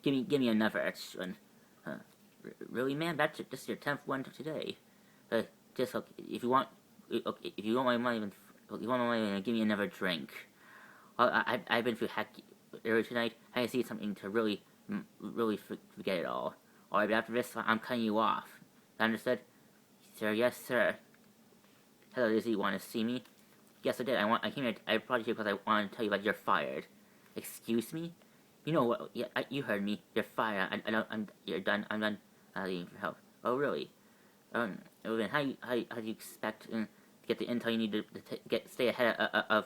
give me another extra one. Really, man? This is your 10th one today. Just if you want, if you want my money, give me another drink. I've been through heck earlier tonight. I see something to really forget it all. Alright, but after this, I'm cutting you off. Understood? Sir, yes, sir. Hello, Lizzie. You want to see me? Yes, I did. I came here. I brought you here because I wanted to tell you that you're fired. Excuse me? You know what? Yeah, you heard me. You're fired. You're done. I'm done. Leaving for help. Oh, really? Then how do you expect to get the intel you need to stay ahead of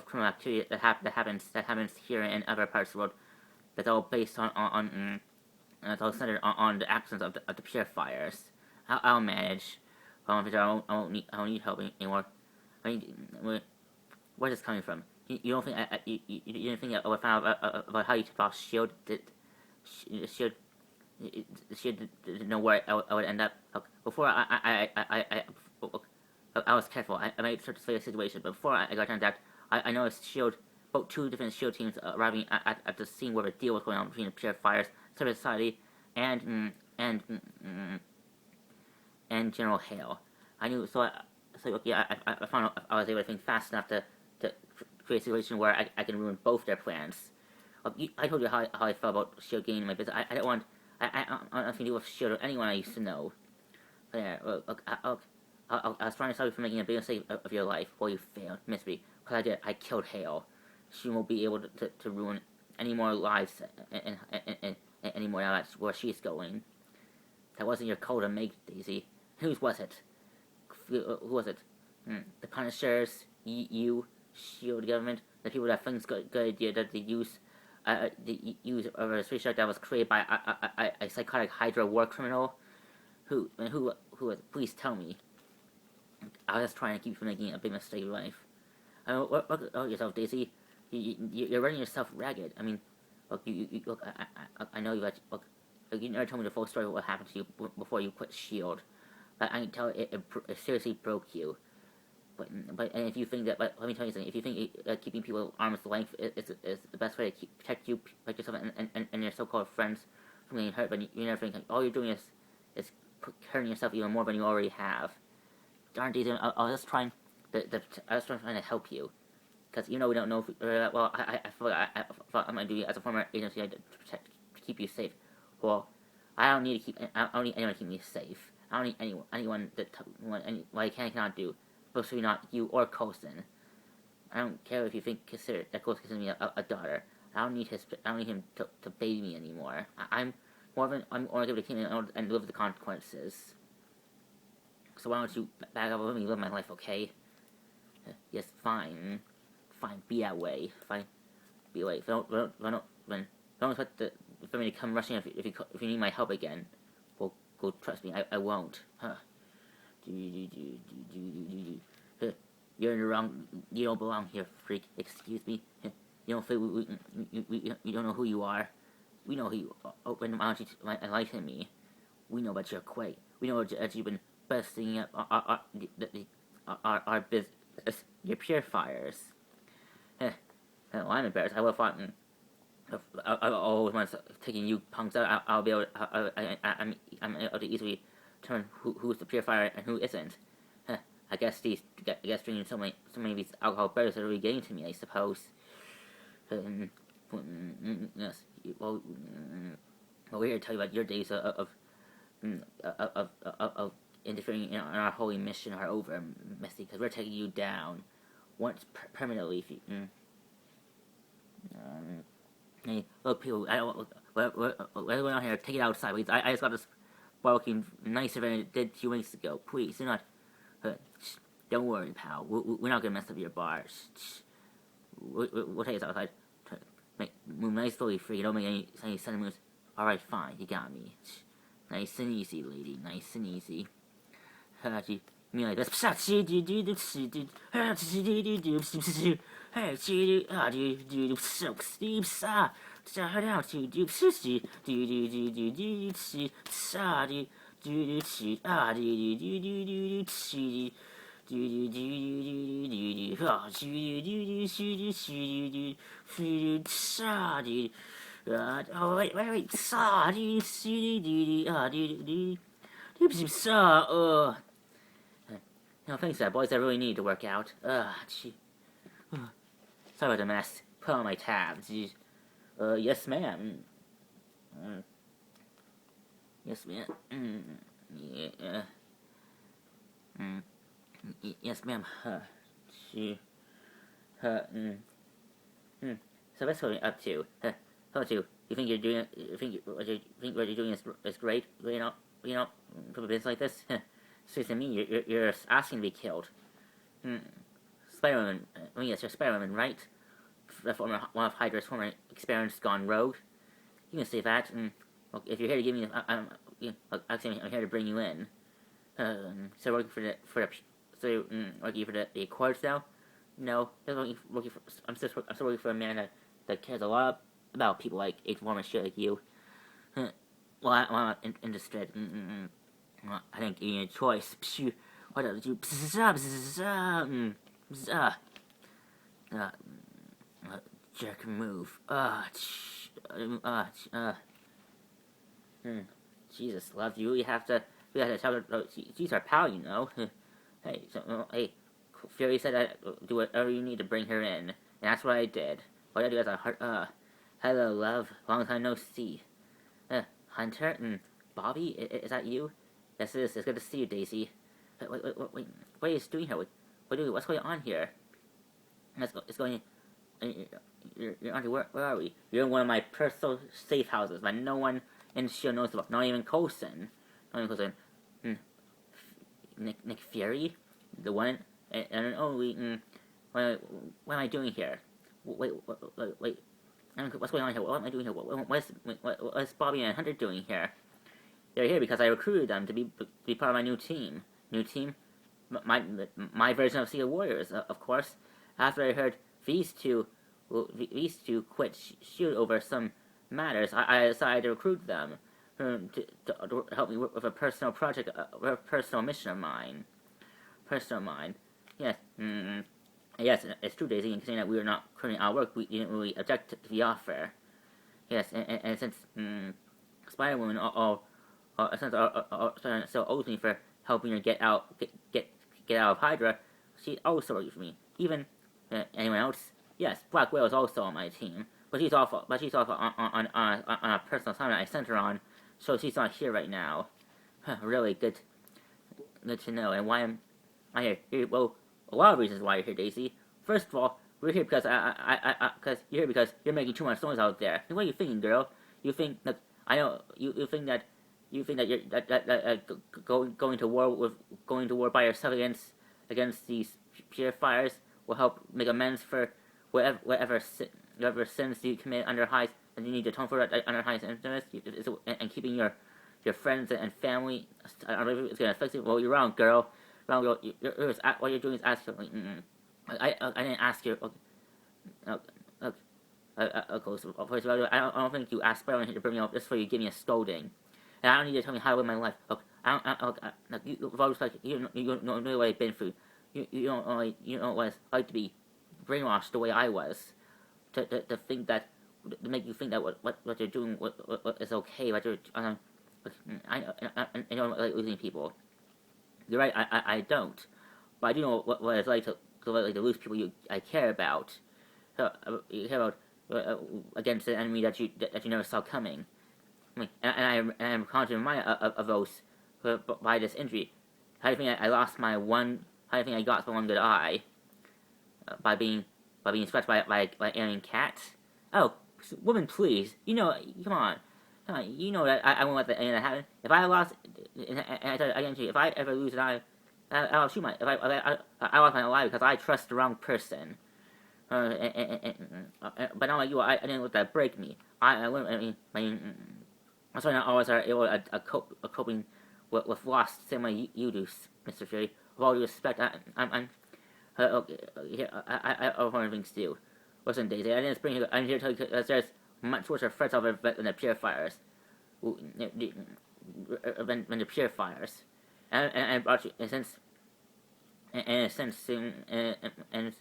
criminal activity that happens here and other parts of the world? That's all based on it's all centered on the absence of the purifiers. I'll manage. I don't need help anymore. I mean, where's this coming from? You don't think you didn't think I would find out about how you took off Sheild? Sheild didn't know where I would end up. Before I was careful. I made such a situation, but before I got attacked, I noticed Sheild, about 2 different Sheild teams arriving at the scene where the deal was going on between the purifiers, Civil Society, and General Hale. I knew, I found out I was able to think fast enough to create a situation where I can ruin both their plans. I told you how I felt about Sheild getting in my business. I don't want nothing to do with Sheild or anyone I used to know. But yeah, I was trying to stop you from making a big mistake of your life. Well, you failed, miserably. Because I did. I killed Hale. She won't be able to ruin any more lives anymore now that's where she's going. That wasn't your call to make, Daisy. Whose was it? Who was it? The Punishers, you, Sheild government, the people that think it's a good idea that they use a space ship that was created by a psychotic Hydra war criminal. Who was? Please tell me. I was just trying to keep you from making a big mistake in life. Look at yourself, Daisy. You're running yourself ragged. I mean, look, I know you got. Look, you never told me the full story of what happened to you before you quit Sheild. But I can tell it seriously broke you. But and if you think that, let me tell you something. If you think keeping people at arm's length is the best way to protect yourself and your so-called friends from getting hurt, but you never think all you're doing is hurting yourself even more than you already have. Darn, Daisy, I was just trying to help you. Because we don't know if I thought my duty as a former agency to keep you safe. Well, I don't need anyone to keep me safe. I don't need anyone what I cannot do. Especially not you or Coulson. I don't care if you consider Coulson considers me a daughter. I don't need him to baby me anymore. I'm only able to keep him and live with the consequences. So why don't you back up and let me live my life, okay? Yes, fine. Fine, be that way. Fine, be that way. Don't expect for me to come rushing if you need my help again. Well, go, trust me, I won't. Huh. You're in the wrong. You don't belong here, freak. Excuse me. You don't feel you don't know who you are. We know who you are. Open why don't you enlighten me? We know about your quake. We know that you've been busting up our business. Your purifiers. Well, I'm embarrassed. I would have thought. I always want taking you punks out. I'll be able. I'm able to easily determine who's the purifier and who isn't. I guess drinking so many of these alcohol bears are really getting to me. I suppose. Yes. Well, we're here to tell you about your days of interfering in our holy mission are over, Misty, because we're taking you down once permanently. If you, hey, look, people, I don't. What's going on here? Take it outside, please. I just got this bar looking nicer than it did 2 weeks ago. Please, do not. Don't worry, pal. We're not gonna mess up your bars. We'll take it outside. Move nice, slowly, free. Don't make any sudden moves. All right, fine. You got me. Nice and easy, lady. Nice and easy. You mean like this? Oh wait, saw, saw, no, thanks, that boys. I really need to work out. Gee. Sorry about the mess. Put on my tabs. Yes, ma'am. Yes, ma'am. Yeah. Yes, ma'am. She. So that's what you're up to. What you think you're doing? What you're doing is great? For a business like this. Seriously, me, you're asking to be killed. Spider-Man. Yes, you're Spider-Man, right? One of Hydra's former experiments gone rogue. You can say that. Well, if you're here to give me, I'm here to bring you in. So working for the Accords now? No, I'm still working for a man that cares a lot about people like a former shit like you. Well, I'm not interested. I think you need a choice. What do you? Jerk move. Jesus, love, you really have to tell her. She's our pal, you know. Hey, Fury said I'd do whatever you need to bring her in, and that's what I did. What I do is hello, love. Long time no see. Hunter? Bobby? Is that you? Yes, it is. It's good to see you, Daisy. Wait. What are you doing here? What's going on here? It's going... You're Auntie, where are we? You're in one of my personal safe houses that no one in Sheild knows about. Not even Coulson. Nick Fury? The one and only... what am I doing here? Wait. What's going on here? What am I doing here? What's Bobby and Hunter doing here? They're here because I recruited them to be part of my new team. New team? My version of Sea of Warriors, of course. After I heard these two quit Sheild over some matters, I decided to recruit them to help me with a personal project, a personal mission of mine. Yes. Yes, it's true, Daisy. And considering that we were not currently out of work, we didn't really object to the offer. Yes, and since Spider-Woman still owes me for helping her get out of Hydra, she also works for me. Even anyone else? Yes, Black Widow is also on my team, but she's off on a personal assignment I sent her on, so she's not here right now. Really good to know. And why am I here? Well, a lot of reasons why you're here, Daisy. First of all, we're here because because you're making too much noise out there. What are you thinking, girl? You think that I know you think that you're going to war by yourself against these purifiers will help make amends for whatever sins you commit under High's, and you need to atone for that under High's infamous, and keeping your friends and family. I don't know if it's gonna affect you. Well, you're wrong, girl. What you're doing is asking. I didn't ask you. First of all, I don't think you asked Spider-Man to bring me up just for you give me a scolding. And I don't need to tell me how to live my life. You don't know what I've been through. You don't know what it's like to be brainwashed the way I was. To think that, to make you think that what you're doing what is okay. I don't like losing people. You're right. I don't, but I do know what it's like to lose people I care about. You care about against an enemy that you never saw coming. And I'm constantly reminded of those by this injury. How do you think I lost my one? How do you think I got my one good eye? By being scratched by alien cats? Oh, woman, please. Come on. You know that I won't let that happen. If I lost, and I guarantee you, if I ever lose an eye, I'll shoot I lost my eye because I trust the wrong person. But not like you, I didn't let that break me. That's why not always are able to coping with loss the same way you do, Mr. Fury. With all due respect, I have other things to do. Listen, Daisy, I'm here to tell you that there's much worse threats out there than the purifiers. Than the purifiers. And I brought you, and and and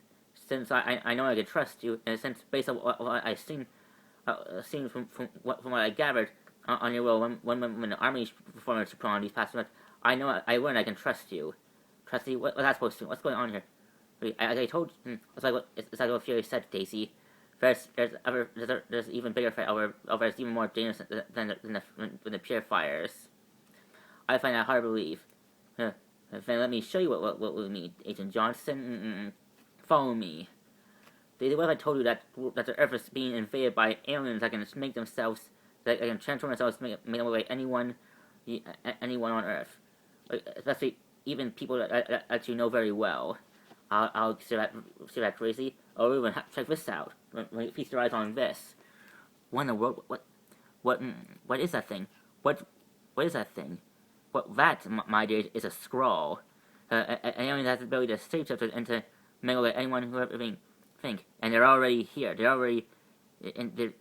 since I know I can trust you, and since based on what I've seen from what I gathered on your role when the army performance you put on these past months, I know I learned I can trust you. Trust you? What's that supposed to? What's going on here? I told you. It's like what Fury said, Daisy. There's even bigger fight over it's even more dangerous than the purifiers. I find that hard to believe. Then let me show you what we mean, Agent Johnson. Follow me. Daisy, what if I told you that the Earth is being invaded by aliens that can make themselves, that can transform themselves to make them look like anyone on Earth, especially even people that you know very well. I'll say that crazy. Oh, everyone, check this out. Feast your eyes on this. What in the world? What is that thing? What is that thing? That, my dear, is a scroll. An alien has the ability to shapeshift into make like anyone who ever think. And they're already here. They're already, and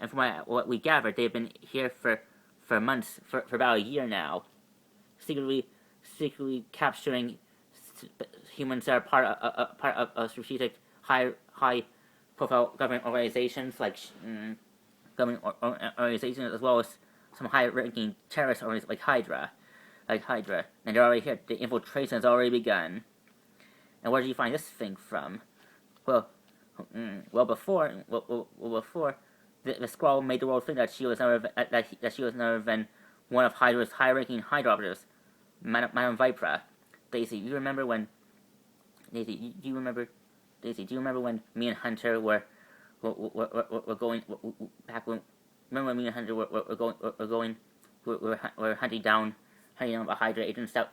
from what we gathered, they've been here for months, for about a year now, secretly capturing humans that are part of strategic high profile government organizations like government organizations, as well as some high ranking terrorist organizations like Hydra, and they're already here. The infiltration has already begun. And where did you find this thing from? Well, before the Skrull made the world think that she was never been one of Hydra's high-ranking Hydra operatives, Madame Vipra. Daisy, do you remember when me and Hunter were going back when? Remember when me and Hunter were hunting down the Hydra agents that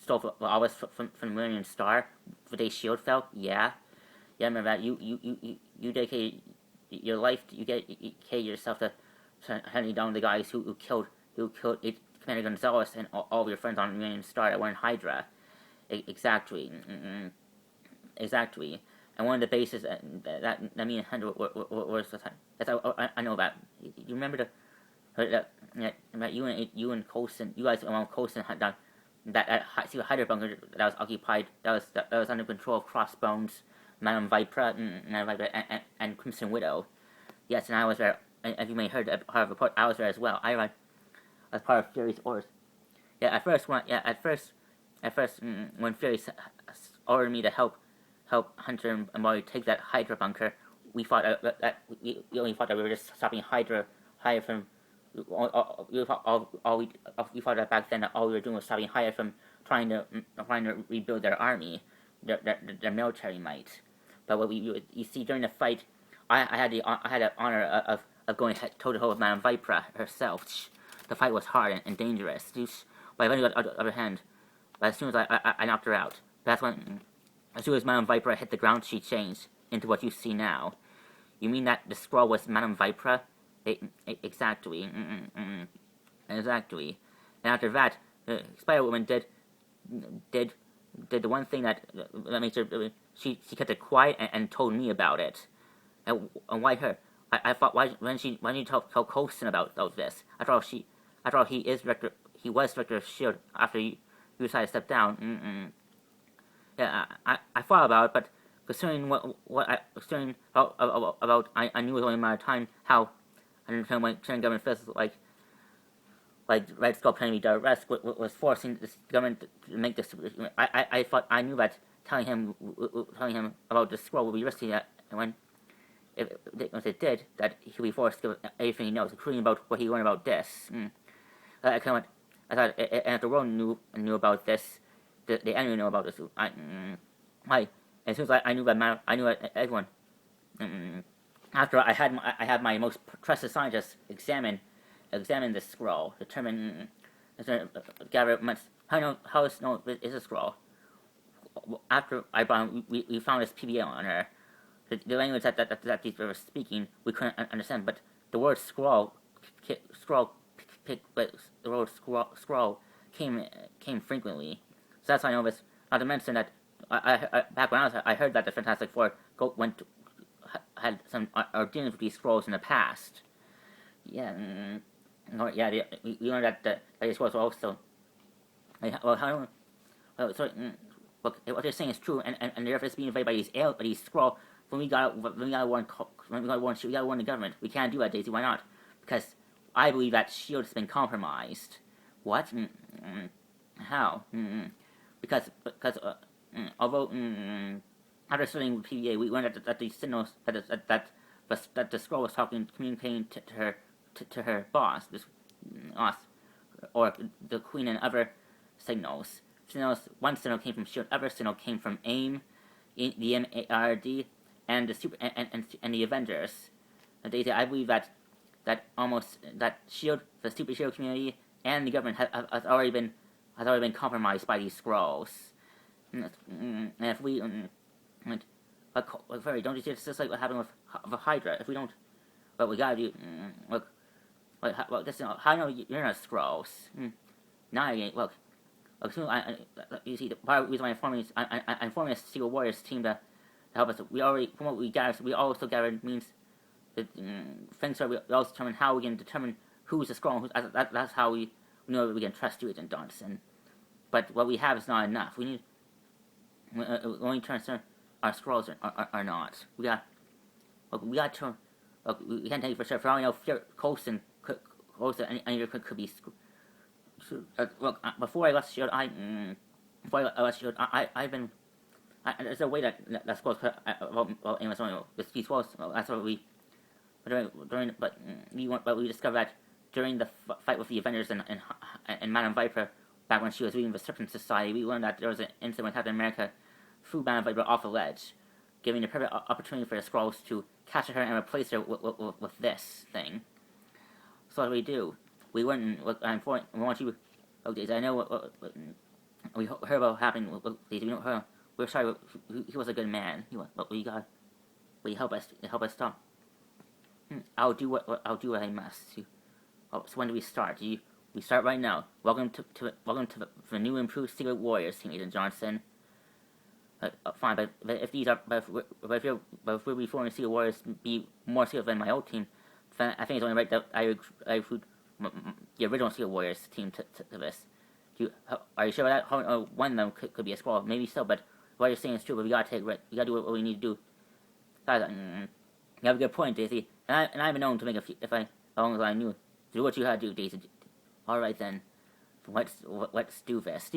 stole all of us from Millennium Star the day Sheild fell? Yeah, remember that? You dedicated your life. You dedicated yourself to hunting down the guys who killed Commander Gonzalez and all of your friends on Millennium Star that were in Hydra. Exactly. And one of the bases that me and Hunter were I know about. You remember that you and Coulson, you guys around Coulson had done that secret Hydra bunker that was occupied, that was under control of Crossbones, Madame Vipra, and Crimson Widow. Yes, and I was there. As you may have heard part of the report, I was there as well. I as part of Fury's orders. At first, when Fury ordered me to help Hunter and Molly take that Hydra bunker, we thought that we thought that we were just stopping Hydra from. We thought that back then that all we were doing was stopping Hydra from trying to rebuild their army, their military might. But what you see during the fight, I had the honor of going toe to toe with Madame Vipra herself. The fight was hard and dangerous. But on the other hand, as soon as I knocked her out, that's when, as soon as Madame Vipra hit the ground, she changed into what you see now. You mean that the Skrull was Madame Vipra? Exactly. Exactly. And after that, Spider-Woman did the one thing that makes her. She kept it quiet and told me about it. And why her? I thought why didn't you tell Coulson about this? After all, he was director of Sheild after you decided to step down. Yeah, I thought about it, but considering about I knew it was only a matter of time how I didn't know when China government officials like Red Skull planning to arrest was forcing this government to make this. I knew that telling him about the Skrull would be risky, and once it did, that he'll be forced to give everything he knows, including about what he learned about this. I thought, and if the world knew about this, the enemy knew about this. As soon as I knew that everyone. After I had my most trusted scientists examine the Skrull, determine, gather how is a Skrull. After I brought him, we found this PBA on her. The language that these were speaking, we couldn't understand, but the word Skrull came frequently. So that's why I know this. Not to mention that back when I heard that the Fantastic Four had some dealings with these Skrulls in the past. Yeah, we learned that these Skrulls were also. Oh, sorry. Look, what they're saying is true, and they're just being invaded by these Skrull. When we got warn the government. We can't do that, Daisy. Why not? Because I believe that Shield has been compromised. What? How? Although after studying with PVA, we learned that the signals that the Skrull was communicating to her boss, us, or the Queen, and other signals. One signal came from Shield, other signal came from AIM, the MARD, and the Avengers. And I believe that Shield, the Super Shield community, and the government has already been compromised by these Skrulls. And if we sorry, don't you see it's just like what happened with Hydra? If we don't, what we gotta do, how I know you're not Skrulls? Now you ain't. You see, the part of the reason why I'm forming a Secret Warriors team to help us. We already, from what we gathered, we also gathered means that things are. We also determine how we can determine who's a Skrull. That's how we know that we can trust you, Agent Johnson. But what we have is not enough. We need. Only turn our Skrulls are not. We got to. We can't tell you for sure. For all we know, Coulson could be. Before I left Shield, I've been. There's a way that Skrulls could. Amazon. These Skrulls. That's what we. But we discovered that during the fight with the Avengers and Madame Viper, back when she was leading the Serpent Society, we learned that there was an incident when Captain America threw Madame Viper off a ledge, giving the perfect opportunity for the Skrulls to capture her and replace her with this thing. So what do we do? We went and we want you. Oh, Daisy, I know we heard about what happened with Daisy. We don't heard. We're sorry. He was a good man. Will you help us stop? I'll do what I must. So when do we start? We start right now. Welcome to the new improved Secret Warriors team, Agent Johnson. Fine, but if if we're reforming Secret Warriors be more secret than my old team, then I think it's only right that I recruit the original Secret Warriors team to this. Are you sure about that? One of them could be a Skrull, maybe so. But what you're saying is true. But we gotta do what we need to do. You have a good point, Daisy. And I've been known to make as long as I knew. Do what you gotta do, Daisy. All right then. Let's do this.